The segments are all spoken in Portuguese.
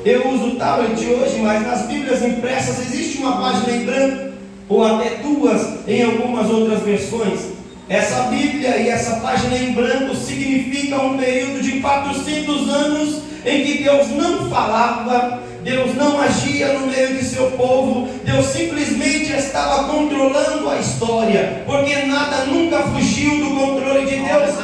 Eu uso o tablet hoje, mas nas Bíblias impressas existe uma página em branco, ou até duas em algumas outras versões. Essa Bíblia e essa página em branco significa um período de 400 anos em que Deus não falava, Deus não agia no meio de seu povo, Deus simplesmente estava controlando a história, porque nada nunca fugiu do controle de Deus.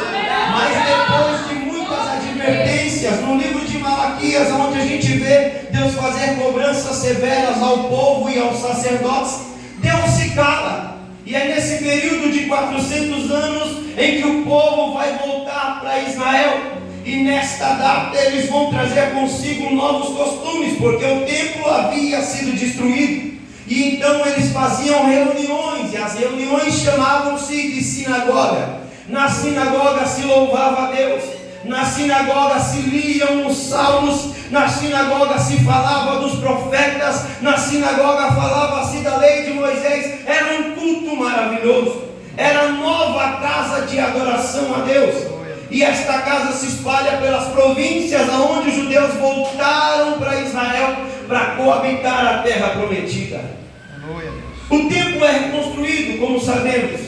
Mas depois de muitas advertências, no livro de Malaquias, onde a gente vê Deus fazer cobranças severas ao povo e aos sacerdotes, Deus se cala. E é nesse período de 400 anos em que o povo vai voltar para Israel. E nesta data eles vão trazer consigo novos costumes, porque o templo havia sido destruído. E então eles faziam reuniões, e as reuniões chamavam-se de sinagoga. Na sinagoga se louvava a Deus, na sinagoga se liam os salmos, na sinagoga se falava dos profetas, na sinagoga falava-se da lei de Moisés. Era um culto maravilhoso, era a nova casa de adoração a Deus. E esta casa se espalha pelas províncias aonde os judeus voltaram para Israel para coabitar a terra prometida. O templo é reconstruído, como sabemos,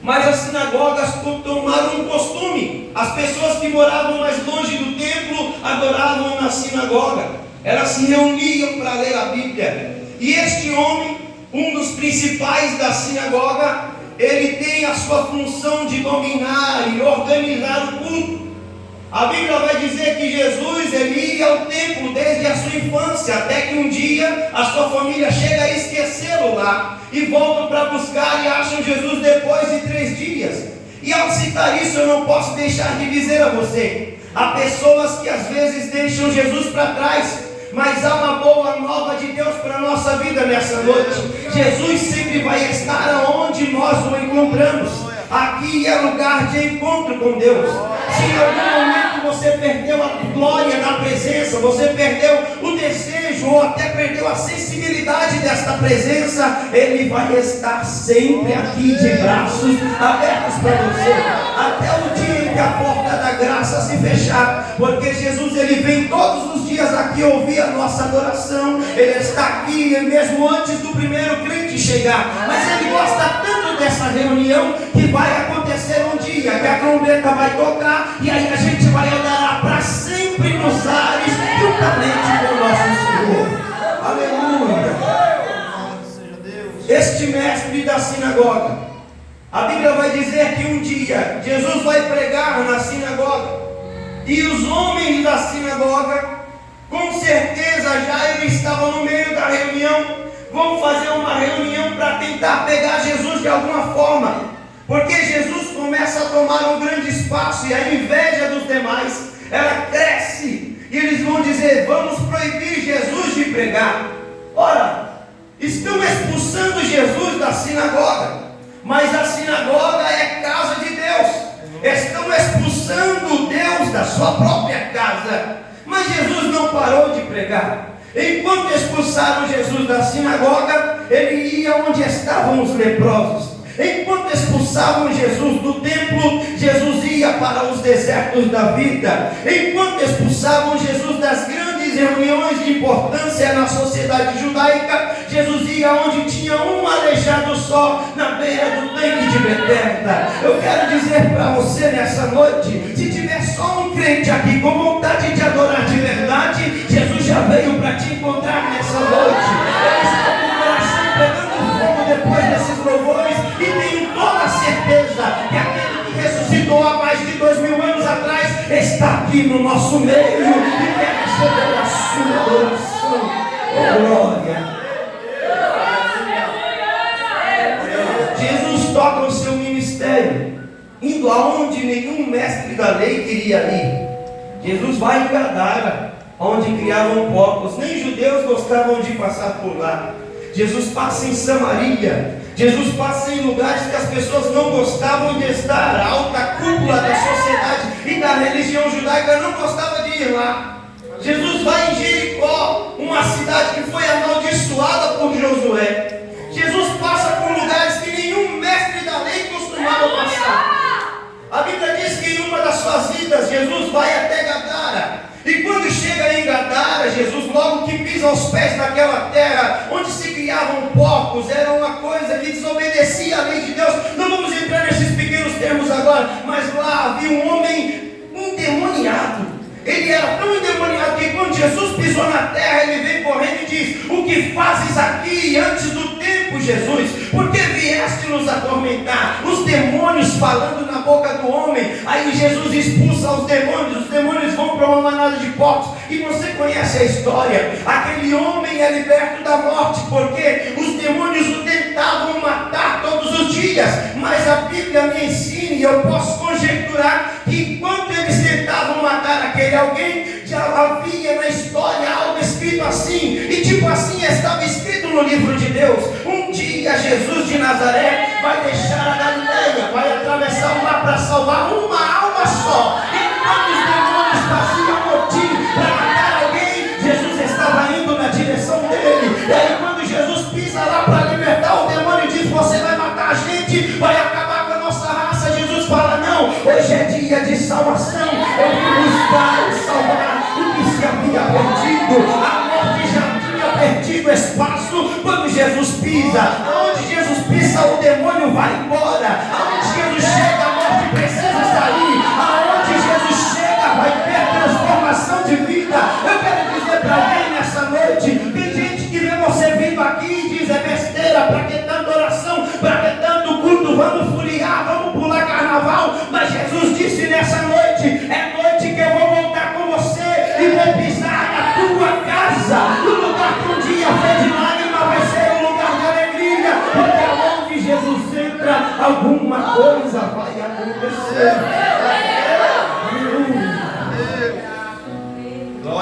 mas as sinagogas tomaram um costume. As pessoas que moravam mais longe do templo adoravam na sinagoga. Elas se reuniam para ler a Bíblia. E este homem, um dos principais da sinagoga, ele tem a sua função de dominar e organizar o culto. A Bíblia vai dizer que Jesus, ele ia ao templo desde a sua infância, até que um dia a sua família chega a esquecê-lo lá, e voltam para buscar e acham Jesus depois de 3 dias. E ao citar isso, eu não posso deixar de dizer a você, há pessoas que às vezes deixam Jesus para trás, mas há uma boa nova de Deus para a nossa vida nessa noite. Jesus sempre vai estar aonde nós o encontramos. Aqui é lugar de encontro com Deus. Se em algum momento você perdeu a glória da presença, você perdeu o desejo ou até perdeu a sensibilidade desta presença, Ele vai estar sempre aqui de braços abertos para você, até o dia em que a porta da graça se fechar, porque Jesus, Ele vem todos os dias aqui ouvir a nossa adoração. Ele está aqui mesmo antes do primeiro crente chegar, mas Ele gosta tanto dessa reunião que vai acontecer um dia que a trombeta vai tocar, e aí a gente vai adorar para sempre nos ares, juntamente com o nosso Senhor. Aleluia! Este mestre da sinagoga, a Bíblia vai dizer que um dia Jesus vai pregar na sinagoga, e os homens da sinagoga, com certeza já eles estavam no meio da reunião, vão fazer uma reunião para tentar pegar Jesus de alguma forma, porque Jesus começa a tomar um grande espaço, e a inveja dos demais, ela cresce, e eles vão dizer: vamos proibir Jesus de pregar. Ora, estão expulsando Jesus da sinagoga, mas a sinagoga é casa de Deus. Estão expulsando Deus da sua própria casa, mas Jesus não parou de pregar. Enquanto expulsaram Jesus da sinagoga, ele ia onde estavam os leprosos. Enquanto expulsavam Jesus do templo, Jesus ia para os desertos da vida. Enquanto expulsavam Jesus das grandes reuniões de importância na sociedade judaica, Jesus ia onde tinha um aleijado só, na beira do tanque de Betesda. Eu quero dizer para você nessa noite, se tiver só um crente aqui com vontade de adorar de verdade, Jesus já veio para te encontrar nessa noite. Ele está com o coração pegando fogo depois desses louvores, e tenho toda a certeza que aquele que ressuscitou há mais de 2000 anos atrás está aqui no nosso meio e quer receber a sua adoração. Oh, glória! Jesus toca o seu ministério, indo aonde nenhum mestre da lei queria ir. Jesus vai em Gadara, onde criavam porcos, nem judeus gostavam de passar por lá. Jesus passa em Samaria, Jesus passa em lugares que as pessoas não gostavam de estar. A alta cúpula da sociedade e da religião judaica não gostava de ir lá. Jesus vai em Jericó, uma cidade que foi amaldiçoada por Josué. Jesus passa por lugares que nenhum mestre da lei costumava passar. A Bíblia diz que em uma das suas vidas Jesus vai até Gadara, e quando chega em Gadara, Jesus logo que pisa aos pés daquela terra, onde se criavam porcos, era uma coisa que desobedecia a lei de Deus. Não vamos entrar nesses pequenos termos agora, mas lá havia um homem endemoniado. Ele era tão endemoniado que quando Jesus pisou na terra, ele vem correndo e diz: o que fazes aqui antes do tempo, Jesus? Por que vieste nos atormentar? Os demônios falando na boca do homem. Aí Jesus expulsa os demônios vão para uma manada de porcos. E você conhece a história. Aquele homem é liberto da morte, porque os demônios o tentavam matar todos os dias. Mas a Bíblia me ensina, e eu posso conjecturar, que enquanto eles tentavam matar aquele alguém, já havia na história algo escrito assim, e tipo assim estava escrito no livro de Deus: um dia Jesus de Nazaré vai deixar a Galileia, vai atravessar o mar para salvar uma alma só. Enquanto os demônios faziam motim para matar alguém, Jesus estava indo na direção dele. E aí quando Jesus pisa lá para libertar o demônio e diz: você vai matar a gente, vai acabar com a nossa raça, Jesus fala: não, hoje é dia de salvação, eu vim buscar e salvar o que se havia perdido. A morte já tinha perdido espaço quando Jesus pisa. Aonde Jesus pisa, o demônio vai embora. Aonde Jesus chega, a morte precisa sair. Aonde Jesus chega, vai ter transformação de vida. Eu quero dizer para alguém nessa noite: tem gente que vê você vindo aqui e diz: é besteira, para que tanta oração, para que tanto culto, vamos furiar, vamos pular carnaval. Mas Jesus disse nessa noite: é noite que eu vou voltar com você e vou pisar na tua casa. O lugar que um dia foi de lágrima vai ser um lugar de alegria, porque onde Jesus entra, alguma coisa vai acontecer.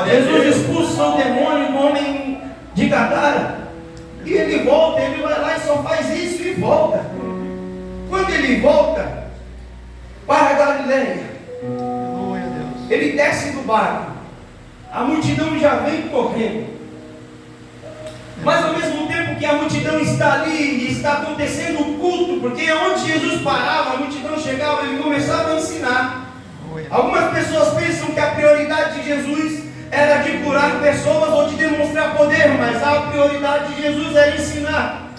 Jesus expulsa o demônio do homem de Gadara, e ele volta, ele vai lá e só faz isso e volta. Quando ele volta para a Galileia, ele desce do barco, a multidão já vem correndo, mas ao mesmo tempo que a multidão está ali e está acontecendo o culto, porque onde Jesus parava, a multidão chegava e ele começava a ensinar. Algumas pessoas pensam que a prioridade de Jesus era de curar pessoas ou de demonstrar poder, mas a prioridade de Jesus era ensinar.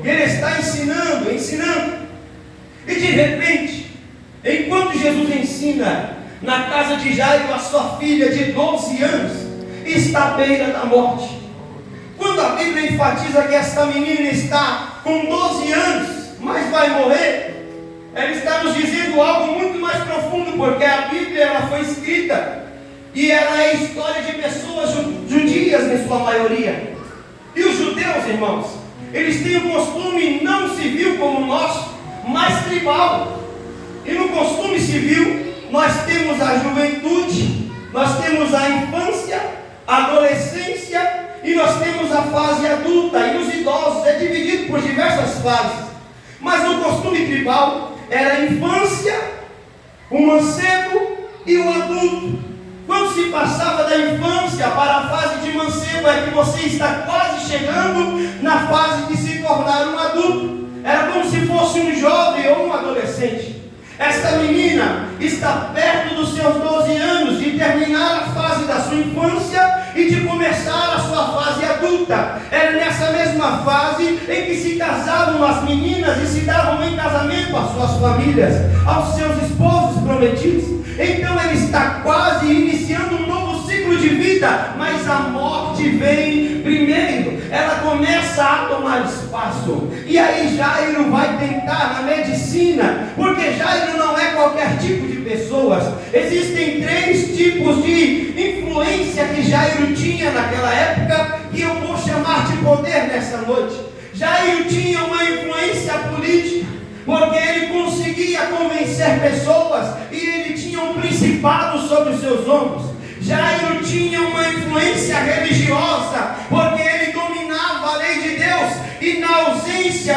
Ele está ensinando. E de repente, enquanto Jesus ensina, na casa de Jairo, a sua filha de 12 anos está à beira da morte. Quando a Bíblia enfatiza que esta menina está com 12 anos, mas vai morrer, ela está nos dizendo algo muito mais profundo, porque a Bíblia ela foi escrita e ela é história de pessoas judias em sua maioria. E os judeus, irmãos, eles têm um costume não civil como o nosso, mas tribal. E no costume civil, nós temos a juventude, nós temos a infância, a adolescência e nós temos a fase adulta. E os idosos é dividido por diversas fases. Mas no costume tribal, era a infância, o mancebo e o adulto. Quando se passava da infância para a fase de mancebo, é que você está quase chegando na fase de se tornar um adulto. Era como se fosse um jovem ou um adolescente. Esta menina está perto dos seus 12 anos de terminar a fase da sua infância e de começar a sua fase adulta. Era nessa mesma fase em que se casavam as meninas e se davam em casamento às suas famílias, aos seus esposos prometidos. Então ele está quase iniciando um novo ciclo de vida, mas a morte vem primeiro. Ela começa a tomar espaço. E aí Jairo vai tentar na medicina, porque Jairo não é qualquer tipo de pessoas. Existem 3 tipos de influência que Jairo tinha naquela época, que eu vou chamar de poder nessa noite. Jairo tinha uma influência política, porque ele conseguia convencer pessoas e ele tinha um principado sobre os seus ombros. Jairo tinha uma influência religiosa, porque ele dominava a lei de Deus, e na ausência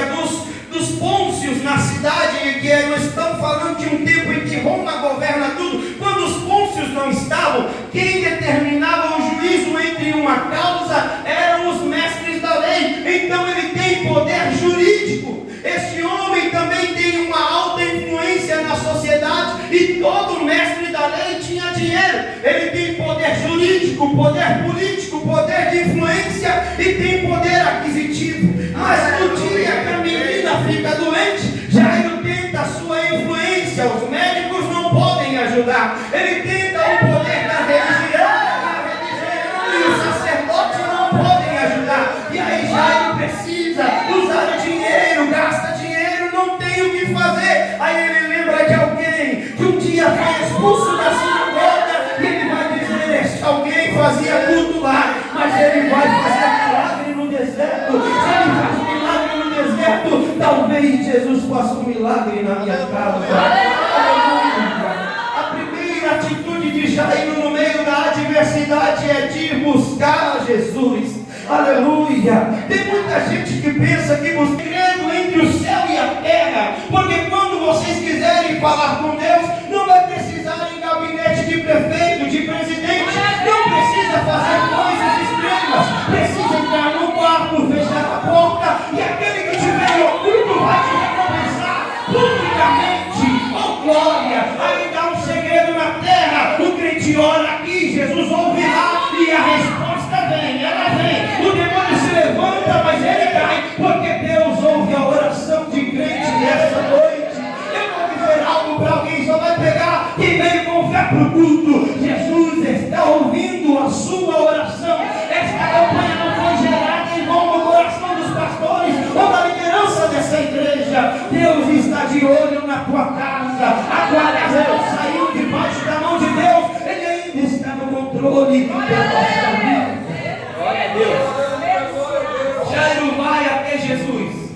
dos pôncios na cidade, que nós estamos falando de um tempo em que Roma governa tudo, quando os pôncios não estavam, quem determinava o juízo entre uma causa eram os mestres da lei. Então ele tem poder jurídico. Este homem também tem uma alta influência na sociedade, e todo mestre da lei tinha dinheiro. Ele tem poder jurídico. político, poder de influência e tem poder aquisitivo. Mas no dia que a menina fica doente, Jairo tenta a sua influência, os médicos não podem ajudar, ele tenta o poder da religião, e os sacerdotes não podem ajudar, e aí Jairo precisa usar dinheiro, gasta dinheiro, não tem o que fazer. Aí ele lembra de alguém que um dia foi expulso da sinagoga, e ele vai dizer: este alguém fazia culto lá, mas ele vai fazer milagre no deserto. Se ele faz milagre no deserto, talvez Jesus faça um milagre na minha casa. A primeira atitude de Jairo no meio da adversidade é de buscar a Jesus. Aleluia! Tem muita gente que pensa que o segredo entre o céu e a terra, porque quando vocês quiserem falar com Deus, não vai precisar em gabinete de prefeito, de presidente, não precisa fazer coisas extremas, precisa entrar no quarto, fechar a porta, e aquele que tiver em oculto vai te recompensar publicamente. Oh glória! Aí dá um segredo na terra, o crente ora aqui, Jesus ouve lá, e a resposta vem, ela vem. O demônio se levanta, mas ele cai, porque Deus ouve a oração de crente nessa noite. Eu vou dizer algo para alguém, só vai pegar quem veio com fé para o culto. Jesus está ouvindo a sua oração. Esta campanha não foi gerada em vão no coração dos pastores ou da liderança dessa igreja. Deus está de olho na tua casa. A guarda saiu debaixo da mão de Deus. Ele ainda está no controle da nossa vida. Glória a Deus. Jairo vai até Jesus.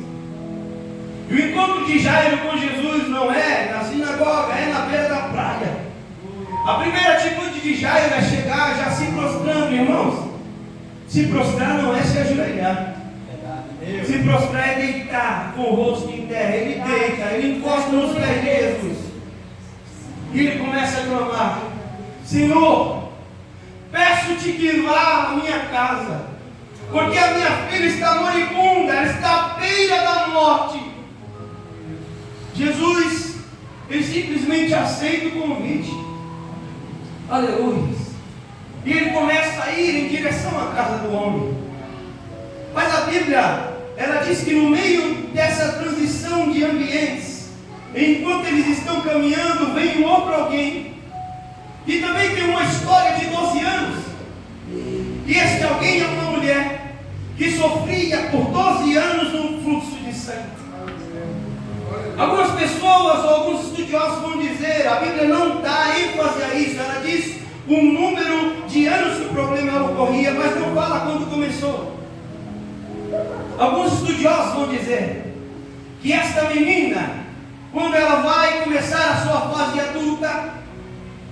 E o encontro de Jairo com Jesus não é na sinagoga, é na beira da praia. A primeira atitude de Jairo é chegar já se prostrando, irmãos. Se prostrar não é se ajoelhar. Se prostrar é deitar com o rosto em terra. Ele deita, ele encosta nos pés de Jesus. E ele começa a clamar: Senhor, peço-te que vá à minha casa, porque a minha filha está moribunda, ela está à beira da morte. Jesus, ele simplesmente aceita o convite. Aleluia. E ele começa a ir em direção à casa do homem. Mas a Bíblia, ela diz que no meio dessa transição de ambientes, enquanto eles estão caminhando, vem um outro alguém, que também tem uma história de 12 anos. E este alguém é uma mulher que sofria por 12 anos num fluxo de sangue. Algumas pessoas ou alguns estudiosos vão dizer, a Bíblia não dá ênfase a isso, ela diz o número de anos que o problema ocorria, mas não fala quando começou. Alguns estudiosos vão dizer que esta menina, quando ela vai começar a sua fase adulta,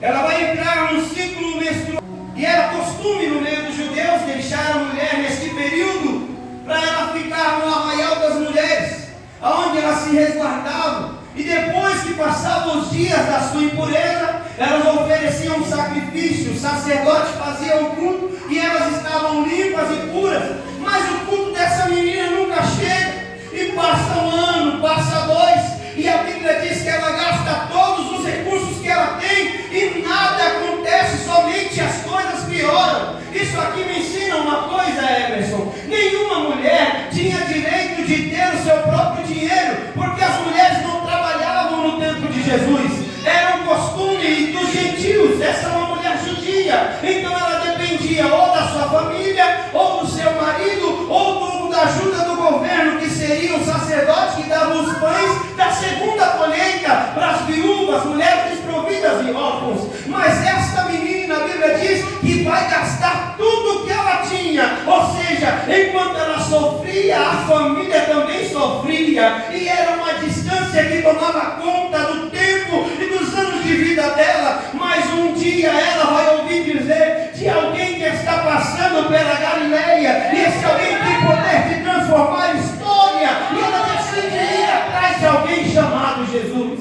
ela vai entrar no ciclo menstrual. E era costume no meio dos judeus deixar a mulher neste período para ela ficar no arraial das mulheres, aonde ela se resguardava. E depois que passavam os dias da sua impureza, elas ofereciam um sacrifício, o sacerdote fazia o culto e elas estavam limpas e puras. Mas o culto dessa menina nunca chega. E passa um ano, passa 2, e a Bíblia diz que ela gasta todos os recursos que ela tem e nada acontece, somente as coisas pioram. Isso aqui me ensina uma coisa, Emerson: nenhuma mulher tinha direito de ter o seu próprio dinheiro, porque as mulheres não trabalhavam no tempo de Jesus, era um costume dos gentios. Essa é uma mulher judia, então ela dependia ou da sua família, ou do seu marido, ou da ajuda do governo, que seria o sacerdote que dava os pães da segunda colheita para as viúvas, mulheres desprovidas e órfãos. Mas esta menina, a Bíblia diz que vai gastar tudo que ela tinha, ou seja, enquanto ela sofria, a família também sofria, e era uma distância que tomava conta do tempo e dos anos de vida dela. Mas um dia ela vai ouvir dizer de alguém que está passando pela Galileia, e esse alguém tem poder de transformar a história, e ela decide ir atrás de alguém chamado Jesus.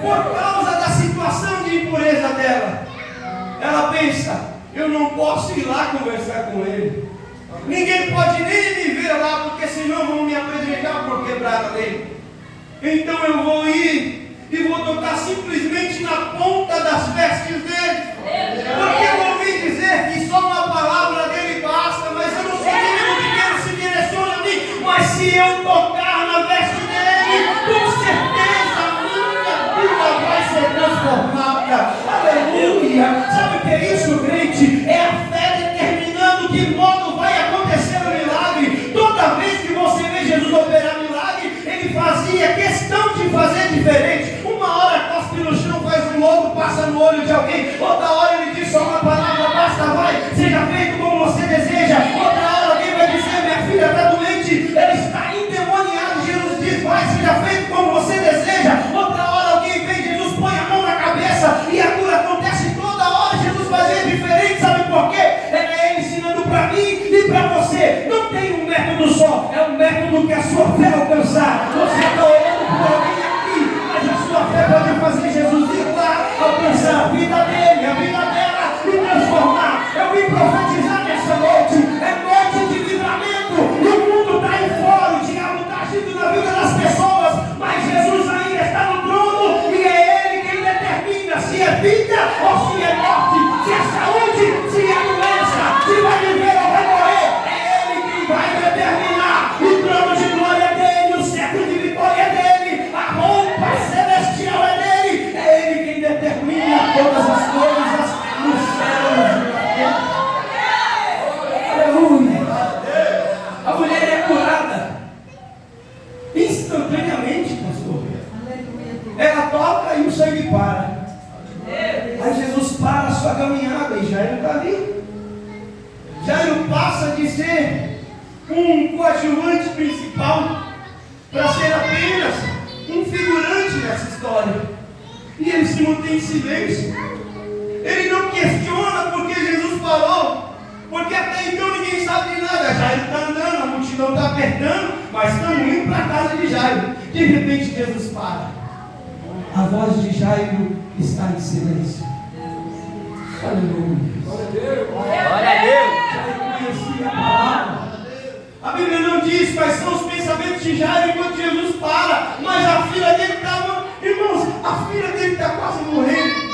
Por causa da situação de impureza dela, ela pensa: eu não posso ir lá conversar com ele, ninguém pode nem me ver lá, porque senão vão me apedrejar por quebrada dele. Então eu vou ir e vou tocar simplesmente na ponta das vestes dele. Porque eu ouvi dizer que só uma palavra dele basta, mas eu não sou menino de Deus, se direciona a mim. Mas se eu tocar na veste dele, com certeza a minha vida vai ser transformada. Aleluia! Sabe o que é isso, crente? É a fé determinando que modo vai acontecer o milagre. Toda vez que você vê Jesus operar milagre, ele fazia questão de fazer diferente. Uma hora cospe no chão, faz um lodo, passa no olho de alguém. Outra hora ele diz só uma palavra, basta, vai, seja feito como você deseja. Outra hora alguém vai dizer, minha filha está doente, ela está endemoniada. Jesus diz, vai, seja feito como você deseja. Outra hora alguém vem, Jesus põe a mão na cabeça e a cura acontece toda hora. Jesus fazia diferente, sabe por quê? Era ele ensinando para mim e para você. Não tem um método só, é um método que a sua fé alcançar. Você está orando por alguém aqui, mas a sua fé pode fazer Jesus ir lá, alcançar a vida dele, a vida dela e transformar. Eu vim profetizar nessa noite, é noite de livramento. O mundo está aí fora, o diabo está agindo na vida das pessoas, mas Jesus ainda está no trono e é ele quem determina se é vida ou se é morte, se é saúde, se é doença, se vai viver ou vai morrer. É ele quem vai determinar. O trono de glória é dele, o cetro de vitória é dele, a roupa celestial é dele. É ele quem determina todas as coisas nos céus e na terra. Aleluia. A mulher é curada instantaneamente, pastor. Ela toca e o sangue para. Aí Jesus para a sua caminhada e Jairo está ali. Jairo passa de ser um coadjuvante principal para ser apenas um figurante nessa história. E ele se mantém em silêncio. Ele não questiona porque Jesus parou, porque até então ninguém sabe de nada. Jairo está andando, a multidão está apertando, mas estamos indo para a casa de Jairo. De repente Jesus para. A voz de Jairo está em silêncio. Aleluia. Glória a Deus. Jairo conhecia a palavra. A Bíblia não diz quais são os pensamentos de Jairo enquanto Jesus para, mas a filha dele estava, irmãos, a filha dele está quase morrendo.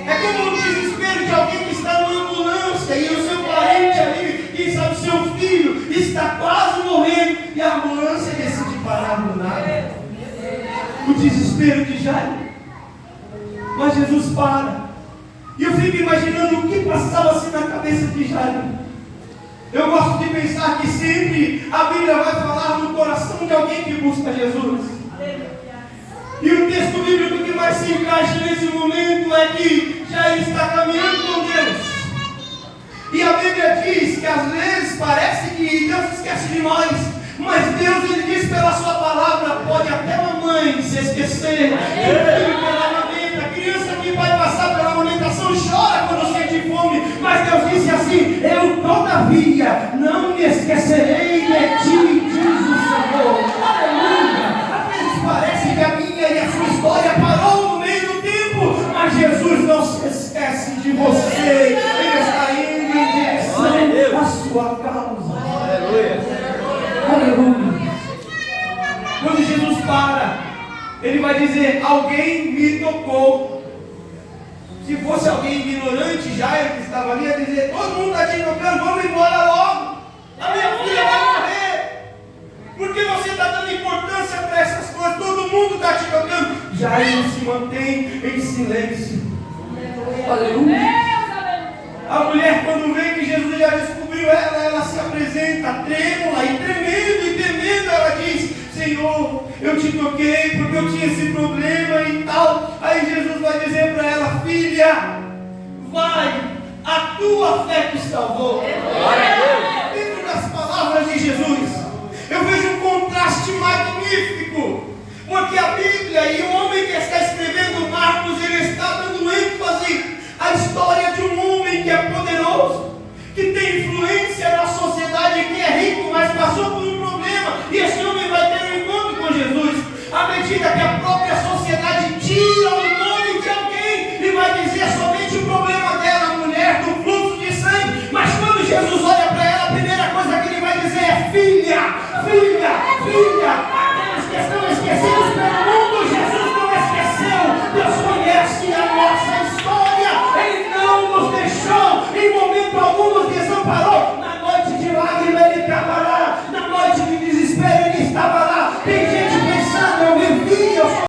É como o desespero de alguém que está numa ambulância e o seu parente ali, quem sabe seu filho, está quase morrendo e a ambulância decide parar do nada. O desespero de Jairo. Mas Jesus para. E eu fico imaginando o que passava-se na cabeça de Jairo. Eu gosto de pensar que sempre a Bíblia vai falar no coração de alguém que busca Jesus. E o texto bíblico que mais se encaixa nesse momento é que Jairo está caminhando com Deus. E a Bíblia diz que às vezes parece que Deus esquece de nós. Mas Deus, ele diz pela sua palavra, pode até a mãe se esquecer. A criança que vai passar pela amamentação chora quando sente fome. Mas Deus disse assim, eu todavia não me esquecerei de ti, diz o Senhor. Aleluia. Às vezes parece que a minha e a sua história parou no meio do tempo, mas Jesus não se esquece de você. Ele está indo em direção à sua causa. Aleluia. Aleluia. Quando Jesus para, ele vai dizer, alguém me tocou. Se fosse alguém ignorante, Jairo que estava ali, ia dizer, todo mundo está te tocando, vamos embora logo. A minha filha vai morrer. Por que você está dando importância para essas coisas? Todo mundo está te tocando. Jairo se mantém em silêncio. Aleluia. A mulher, quando vê que Jesus já descobriu ela se apresenta trêmula e tremendo e temendo. Ela diz, Senhor, eu te toquei porque eu tinha esse problema e tal. Aí Jesus vai dizer para ela, filha, vai, a tua fé te salvou.